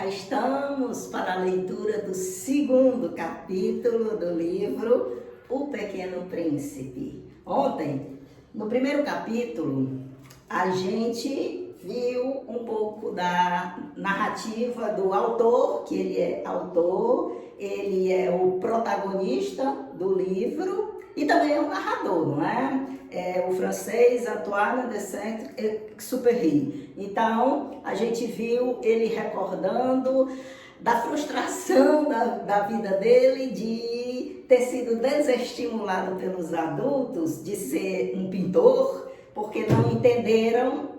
cá estamos para a leitura do segundo capítulo do livro O Pequeno Príncipe. Ontem, no primeiro capítulo, a gente viu um pouco da narrativa do autor, que ele é autor, ele é o protagonista do livro e também é um narrador, não é? É o francês Antoine de Saint-Exupéry. Então, a gente viu ele recordando da frustração da vida dele de ter sido desestimulado pelos adultos de ser um pintor, porque não entenderam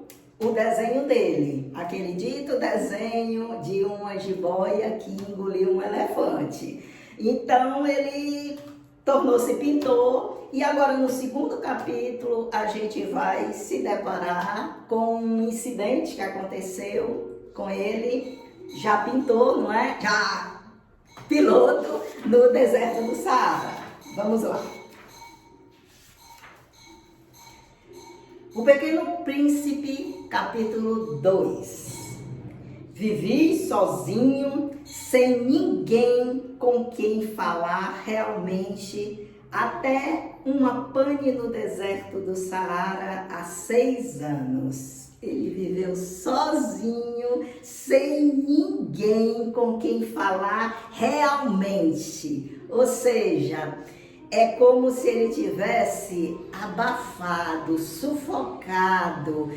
o desenho dele, aquele dito desenho de uma jiboia que engoliu um elefante. Então, ele tornou-se pintor e agora no segundo capítulo a gente vai se deparar com um incidente que aconteceu com ele, já pintor, não é? Já piloto no deserto do Saara. Vamos lá. O Pequeno Príncipe, capítulo 2. Vivi sozinho, sem ninguém com quem falar realmente, até uma pane no deserto do Saara há 6 anos. Ele viveu sozinho, sem ninguém com quem falar realmente. Ou seja, é como se ele tivesse abafado, sufocado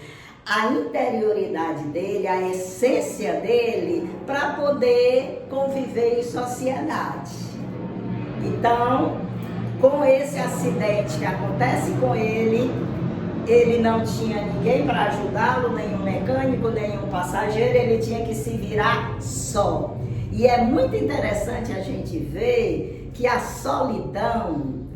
a interioridade dele, a essência dele, para poder conviver em sociedade. Então, com esse acidente que acontece com ele, ele não tinha ninguém para ajudá-lo, nenhum mecânico, nenhum passageiro, ele tinha que se virar só. E é muito interessante a gente ver que a solidão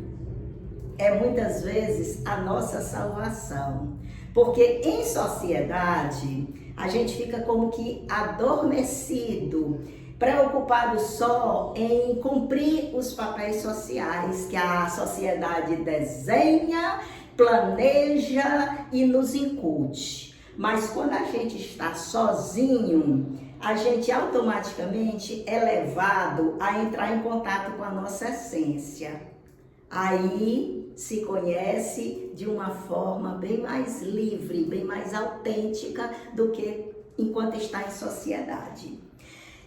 é muitas vezes a nossa salvação. Porque em sociedade, a gente fica como que adormecido, preocupado só em cumprir os papéis sociais que a sociedade desenha, planeja e nos incute. Mas quando a gente está sozinho, a gente automaticamente é levado a entrar em contato com a nossa essência. Aí se conhece de uma forma bem mais livre, bem mais autêntica do que enquanto está em sociedade.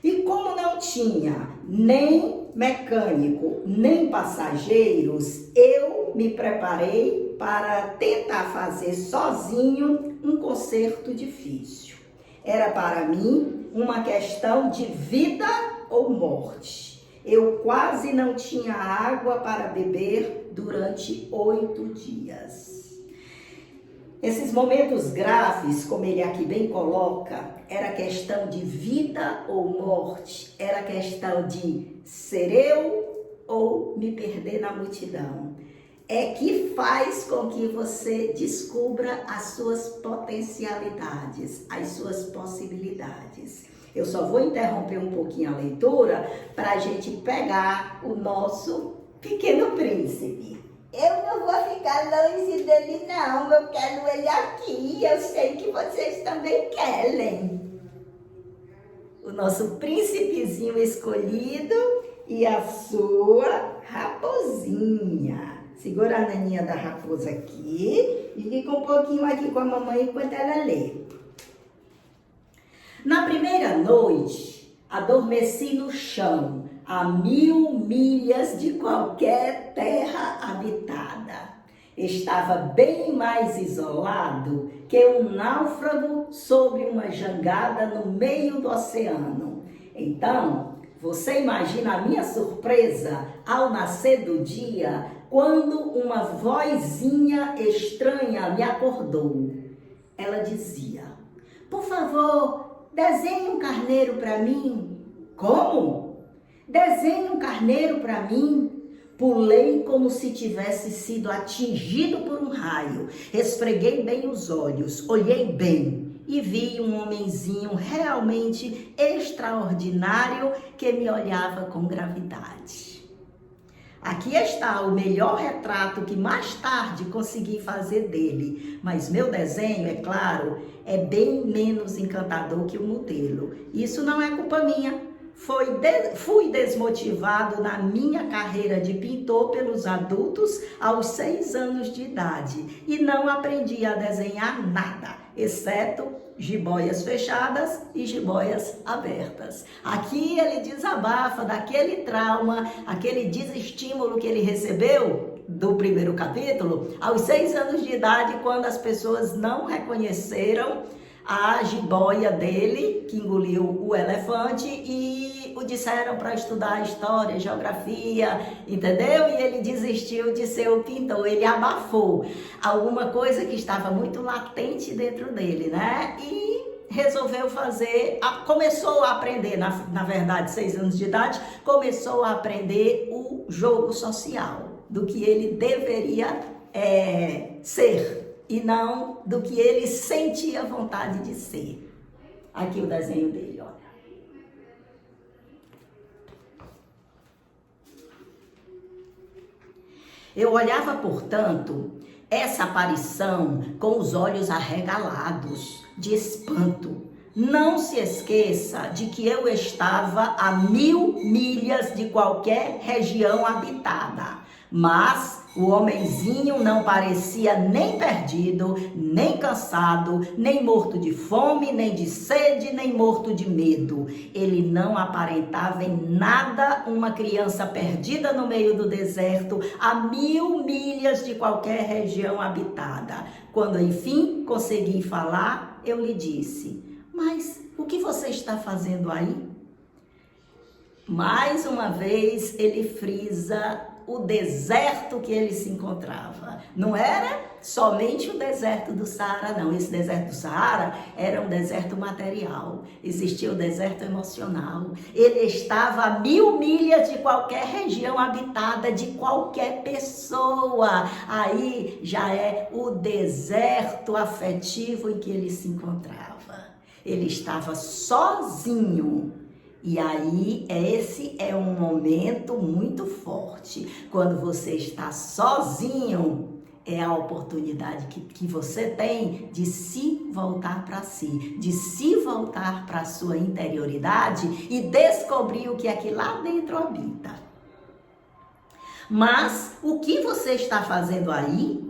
E como não tinha nem mecânico, nem passageiros, eu me preparei para tentar fazer sozinho um concerto difícil. Era para mim uma questão de vida ou morte. Eu quase não tinha água para beber durante 8 dias. Esses momentos graves, como ele aqui bem coloca, era questão de vida ou morte, era questão de ser eu ou me perder na multidão. É que faz com que você descubra as suas potencialidades, as suas possibilidades. Eu só vou interromper um pouquinho a leitura para a gente pegar o nosso Pequeno Príncipe. Eu não vou ficar longe dele não, eu quero ele aqui, eu sei que vocês também querem. O nosso príncipezinho escolhido e a sua raposinha. Segura a naninha da raposa aqui e fica um pouquinho aqui com a mamãe enquanto ela lê. Na primeira noite, adormeci no chão, a 1000 milhas de qualquer terra habitada. Estava bem mais isolado que um náufrago sobre uma jangada no meio do oceano. Então, você imagina a minha surpresa ao nascer do dia, quando uma vozinha estranha me acordou. Ela dizia: "Por favor, desenhe um carneiro para mim." Como? Desenhe um carneiro para mim? Pulei como se tivesse sido atingido por um raio. Esfreguei bem os olhos, olhei bem e vi um homenzinho realmente extraordinário que me olhava com gravidade. Aqui está o melhor retrato que mais tarde consegui fazer dele. Mas meu desenho, é claro, é bem menos encantador que o modelo. Isso não é culpa minha. Fui desmotivado na minha carreira de pintor pelos adultos aos 6 anos de idade e não aprendi a desenhar nada, exceto jiboias fechadas e jiboias abertas. Aqui ele desabafa daquele trauma, aquele desestímulo que ele recebeu do primeiro capítulo aos 6 anos de idade, quando as pessoas não reconheceram a jiboia dele, que engoliu o elefante, e o disseram para estudar história, geografia, entendeu? E ele desistiu de ser o pintor, ele abafou alguma coisa que estava muito latente dentro dele, né? E resolveu fazer, começou a aprender, na verdade, 6 anos de idade, começou a aprender o jogo social, do que ele deveria ser, e não do que ele sentia vontade de ser. Aqui o desenho dele, olha. Eu olhava, portanto, essa aparição com os olhos arregalados, de espanto. Não se esqueça de que eu estava a 1000 milhas de qualquer região habitada, mas o homenzinho não parecia nem perdido, nem cansado, nem morto de fome, nem de sede, nem morto de medo. Ele não aparentava em nada uma criança perdida no meio do deserto, a 1000 milhas de qualquer região habitada. Quando, enfim, consegui falar, eu lhe disse: mas o que você está fazendo aí? Mais uma vez, ele frisa o deserto que ele se encontrava. Não era somente o deserto do Saara, não. Esse deserto do Saara era um deserto material. Existia o deserto emocional. Ele estava a 1000 milhas de qualquer região habitada, de qualquer pessoa. Aí já é o deserto afetivo em que ele se encontrava. Ele estava sozinho. E aí, esse é um momento muito forte. Quando você está sozinho, é a oportunidade que você tem de se voltar para si, de se voltar para a sua interioridade e descobrir o que é que lá dentro habita. Mas, o que você está fazendo aí?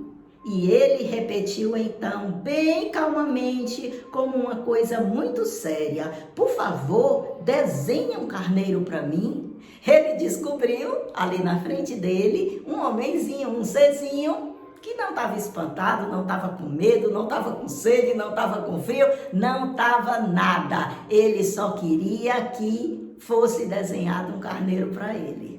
E ele repetiu então, bem calmamente, como uma coisa muito séria: por favor, desenhe um carneiro para mim. Ele descobriu, ali na frente dele, um homenzinho, um serzinho, que não estava espantado, não estava com medo, não estava com sede, não estava com frio, não estava nada. Ele só queria que fosse desenhado um carneiro para ele.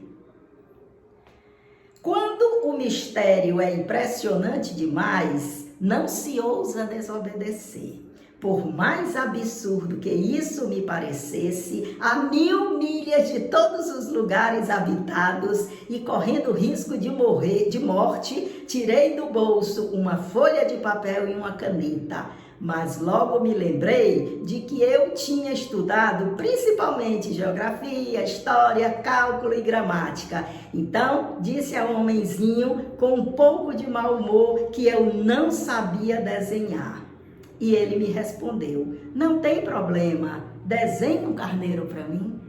Quando o mistério é impressionante demais, não se ousa desobedecer. Por mais absurdo que isso me parecesse, a 1000 milhas de todos os lugares habitados e correndo risco de morte, tirei do bolso uma folha de papel e uma caneta. Mas logo me lembrei de que eu tinha estudado principalmente geografia, história, cálculo e gramática. Então, disse ao homenzinho com um pouco de mau humor que eu não sabia desenhar. E ele me respondeu: não tem problema, desenhe um carneiro para mim.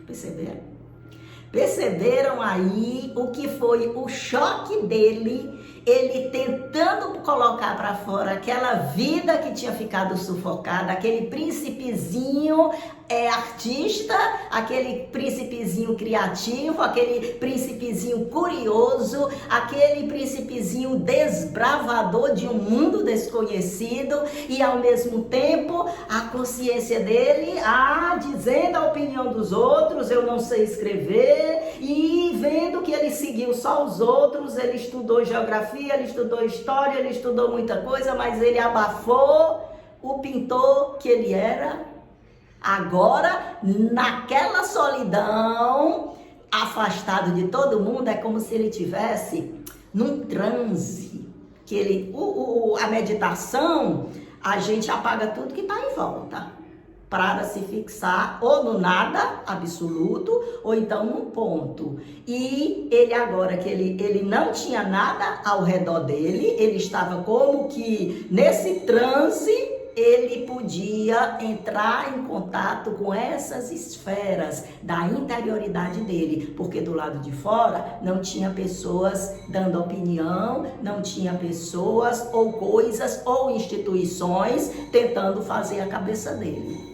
Perceberam? Perceberam aí o que foi o choque dele, ele tentando colocar para fora aquela vida que tinha ficado sufocada, aquele príncipezinho artista, aquele príncipezinho criativo, aquele príncipezinho curioso, aquele príncipezinho desbravador de um mundo desconhecido, e ao mesmo tempo a consciência dele, dizendo a opinião dos outros: eu não sei escrever, e vendo que ele seguiu só os outros, ele estudou geografia, ele estudou história, ele estudou muita coisa, mas ele abafou o pintor que ele era. Agora, naquela solidão, afastado de todo mundo, é como se ele tivesse num transe, que a meditação, a gente apaga tudo que está em volta. para se fixar ou no nada absoluto ou então num ponto. E ele agora que ele não tinha nada ao redor dele, ele estava como que nesse transe, ele podia entrar em contato com essas esferas da interioridade dele, porque do lado de fora não tinha pessoas dando opinião, não tinha pessoas ou coisas ou instituições tentando fazer a cabeça dele.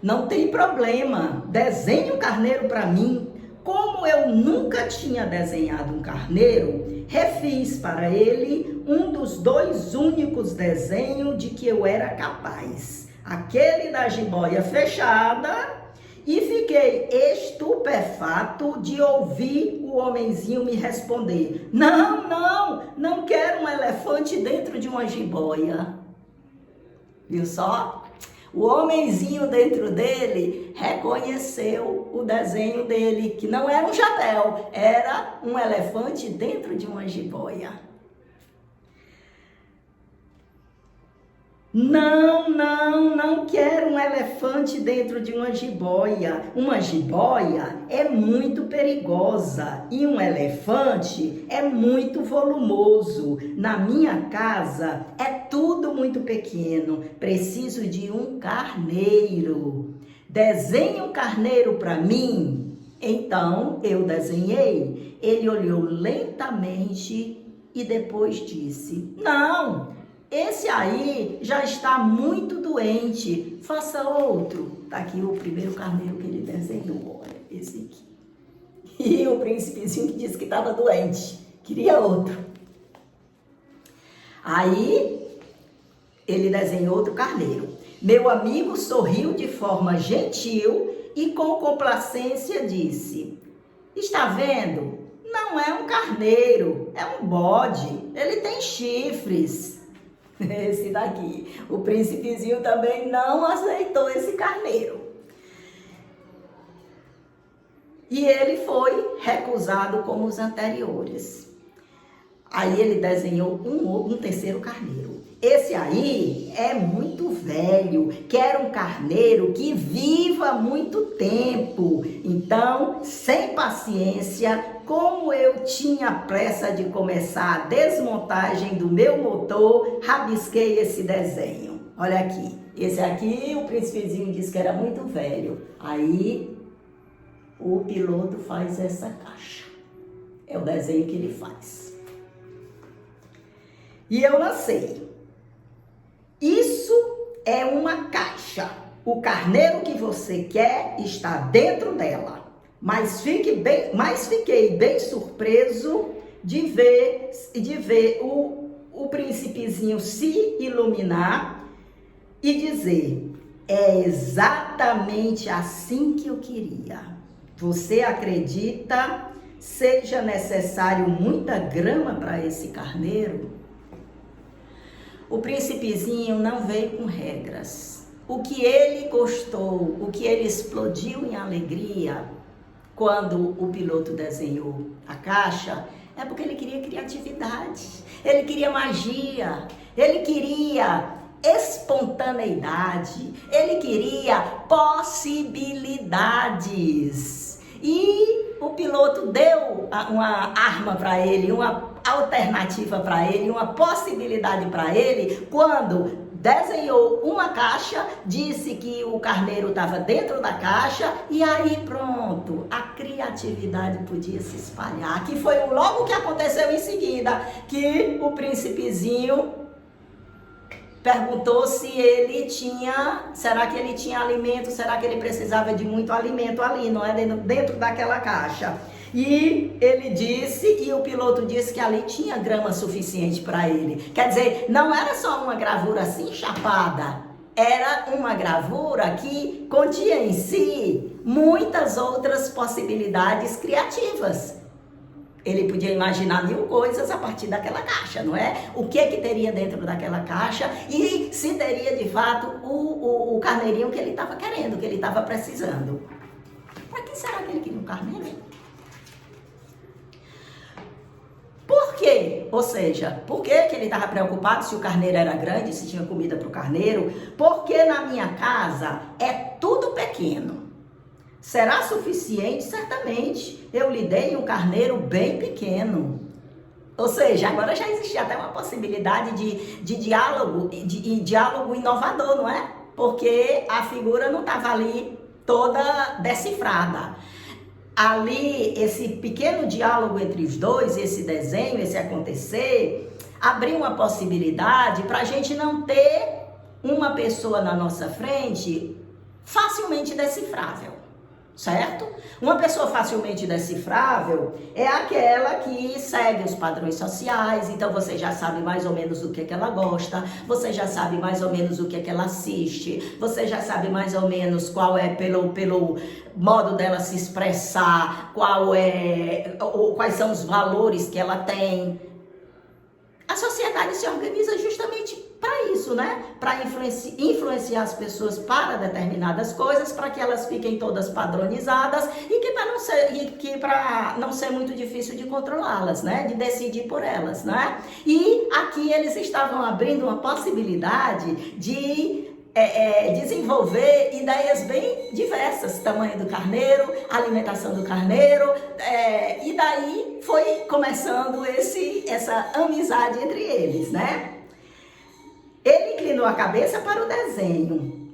Não tem problema, desenhe um carneiro para mim. Como eu nunca tinha desenhado um carneiro, refiz para ele um dos 2 únicos desenhos de que eu era capaz. Aquele da jiboia fechada, e fiquei estupefato de ouvir o homenzinho me responder: não quero um elefante dentro de uma jiboia. Viu só? O homenzinho dentro dele reconheceu o desenho dele, que não era um chapéu, era um elefante dentro de uma jiboia. Não quero um elefante dentro de uma jiboia. Uma jiboia é muito perigosa e um elefante é muito volumoso. Na minha casa é tudo muito pequeno. Preciso de um carneiro. Desenhe um carneiro para mim. Então eu desenhei. Ele olhou lentamente e depois disse: não. Esse aí já está muito doente, faça outro. Tá aqui o primeiro carneiro que ele desenhou, olha, esse aqui. E o príncipezinho que disse que estava doente, queria outro. Aí, ele desenhou outro carneiro. Meu amigo sorriu de forma gentil e com complacência disse: está vendo? Não é um carneiro, é um bode, ele tem chifres. Esse daqui. O príncipezinho também não aceitou esse carneiro. E ele foi recusado como os anteriores. Aí ele desenhou um terceiro carneiro. Esse aí é muito velho, quer um carneiro que viva muito tempo. Então, sem paciência, como eu tinha pressa de começar a desmontagem do meu motor, rabisquei esse desenho. Olha aqui, esse aqui o príncipezinho disse que era muito velho. Aí o piloto faz essa caixa. É o desenho que ele faz. E eu lancei. Isso é uma caixa. O carneiro que você quer está dentro dela. Mas fiquei bem surpreso de ver o príncipezinho se iluminar e dizer: é exatamente assim que eu queria. Você acredita seja necessário muita grama para esse carneiro? O príncipezinho não veio com regras. O que ele gostou, o que ele explodiu em alegria quando o piloto desenhou a caixa, é porque ele queria criatividade, ele queria magia, ele queria espontaneidade, ele queria possibilidades. E o piloto deu uma arma para ele, uma alternativa para ele, uma possibilidade para ele, quando desenhou uma caixa, disse que o carneiro estava dentro da caixa e aí pronto, a criatividade podia se espalhar. Que foi logo o que aconteceu em seguida, que o príncipezinho perguntou se ele tinha, será que ele tinha alimento, será que ele precisava de muito alimento ali, não é? Dentro daquela caixa. E ele disse, e o piloto disse que ali tinha grama suficiente para ele. Quer dizer, não era só uma gravura assim chapada, era uma gravura que continha em si muitas outras possibilidades criativas. Ele podia imaginar 1000 coisas a partir daquela caixa, não é? O que teria dentro daquela caixa e se teria de fato o carneirinho que ele estava querendo, que ele estava precisando. Para que será que ele queria um carneiro? Por quê? Ou seja, por que ele estava preocupado se o carneiro era grande, se tinha comida para o carneiro? Porque na minha casa é tudo pequeno. Será suficiente? Certamente. Eu lhe dei um carneiro bem pequeno. Ou seja, agora já existe até uma possibilidade de diálogo, diálogo inovador, não é? Porque a figura não estava ali toda decifrada. Ali, esse pequeno diálogo entre os dois, esse desenho, esse acontecer, abriu uma possibilidade para a gente não ter uma pessoa na nossa frente facilmente decifrável, certo? Uma pessoa facilmente decifrável é aquela que segue os padrões sociais, então você já sabe mais ou menos o que é que ela gosta, você já sabe mais ou menos o que é que ela assiste, você já sabe mais ou menos qual é pelo modo dela se expressar, quais são os valores que ela tem. A sociedade se organiza justamente para isso, né? Para influenciar as pessoas para determinadas coisas, para que elas fiquem todas padronizadas e para não ser muito difícil de controlá-las, né? De decidir por elas, né? E aqui eles estavam abrindo uma possibilidade de desenvolver ideias bem diversas, tamanho do carneiro, alimentação do carneiro, e daí foi começando essa amizade entre eles, né? Ele inclinou a cabeça para o desenho.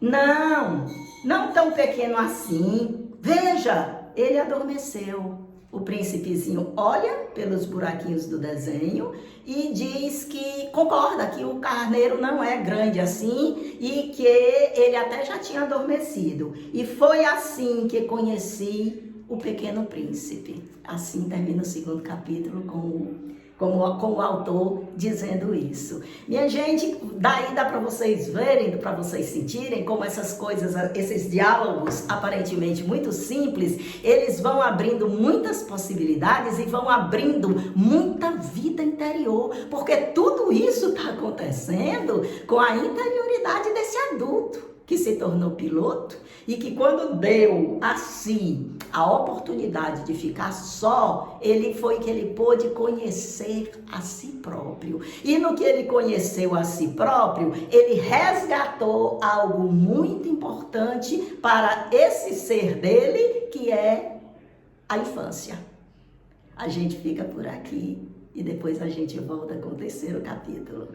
Não tão pequeno assim. Veja, ele adormeceu. O príncipezinho olha pelos buraquinhos do desenho e diz que concorda que o carneiro não é grande assim e que ele até já tinha adormecido. E foi assim que conheci o Pequeno Príncipe. Assim termina o segundo capítulo com o autor dizendo isso. Minha gente, daí dá para vocês verem, para vocês sentirem como essas coisas, esses diálogos aparentemente muito simples, eles vão abrindo muitas possibilidades e vão abrindo muita vida interior, porque tudo isso está acontecendo com a interioridade desse adulto que se tornou piloto e que quando deu a si a oportunidade de ficar só, ele pôde conhecer a si próprio. E no que ele conheceu a si próprio, ele resgatou algo muito importante para esse ser dele, que é a infância. A gente fica por aqui e depois a gente volta com o terceiro capítulo.